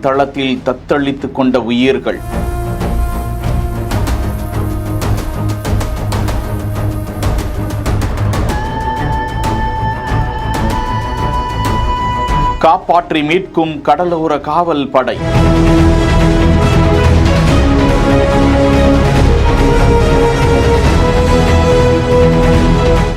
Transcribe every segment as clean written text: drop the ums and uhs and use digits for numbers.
தளத்தில் தத்தளித்துக் கொண்ட உயிர்கள். காப்பாற்றி மீட்கும் கடலோர காவல் படை.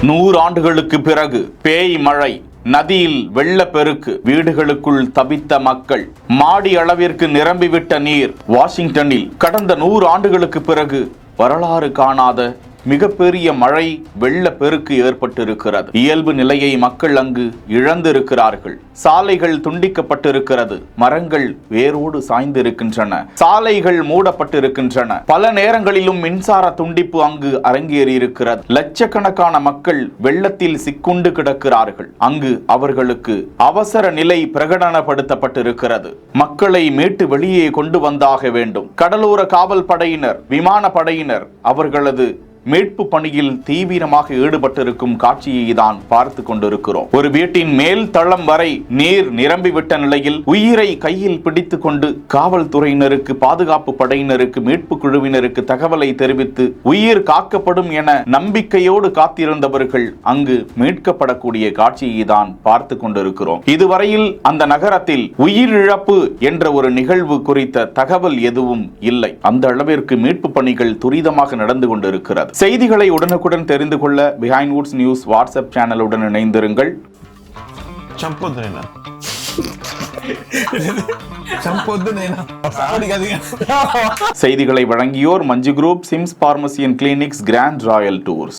நூறாண்டுகளுக்கு பிறகு பேய் மழை, நதியில் வெள்ளப்பெருக்கு, வீடுகளுக்குள் தவித்த மக்கள், மாடி அளவிற்கு நிரம்பிவிட்ட நீர். வாஷிங்டனில் கடந்த 100 ஆண்டுகளுக்கு பிறகு வரலாறு காணாத மிகப்பெரிய மழை வெள்ளப்பெருக்கு ஏற்பட்டிருக்கிறது. இயல்பு நிலையை மக்கள் அங்கு இழந்திருக்கிறார்கள். சாலைகள் துண்டிக்கப்பட்டிருக்கிறது, மரங்கள் வேரோடு சாய்ந்திருக்கின்றன, சாலைகள் மூடப்பட்டிருக்கின்றன. பல நேரங்களிலும் மின்சார துண்டிப்பு அங்கு அரங்கேறி இருக்கிறது. லட்சக்கணக்கான மக்கள் வெள்ளத்தில் சிக்குண்டு கிடக்கிறார்கள். அங்கு அவர்களுக்கு அவசர நிலை பிரகடனப்படுத்தப்பட்டிருக்கிறது. மக்களை மீட்டு வெளியே கொண்டு வந்தாக வேண்டும். கடலோர காவல் படையினர், விமான படையினர் அவர்களது மீட்பு பணியில் தீவிரமாக ஈடுபட்டிருக்கும் காட்சியை தான் பார்த்து கொண்டிருக்கிறோம். ஒரு வீட்டின் மேல் தளம் வரை நீர் நிரம்பிவிட்ட நிலையில் உயிரை கையில் பிடித்துக் கொண்டு காவல்துறையினருக்கு, பாதுகாப்பு படையினருக்கு, மீட்பு குழுவினருக்கு தகவலை தெரிவித்து உயிர் காக்கப்படும் என நம்பிக்கையோடு காத்திருந்தவர்கள் அங்கு மீட்கப்படக்கூடிய காட்சியை தான் பார்த்து கொண்டிருக்கிறோம். இதுவரையில் அந்த நகரத்தில் உயிரிழப்பு என்ற ஒரு நிகழ்வு குறித்த தகவல் எதுவும் இல்லை. அந்த அளவிற்கு மீட்பு பணிகள் துரிதமாக நடந்து கொண்டிருக்கிறது. செய்திகளை உடனுக்குடன் தெரிந்து கொள்ள பிஹைண்ட் வுட்ஸ் நியூஸ் வாட்ஸ்அப் சேனலுடன் இணைந்திருங்கள். செய்திகளை வழங்கியோர் Manju group, SIMS pharmacy and clinics, grand royal tours.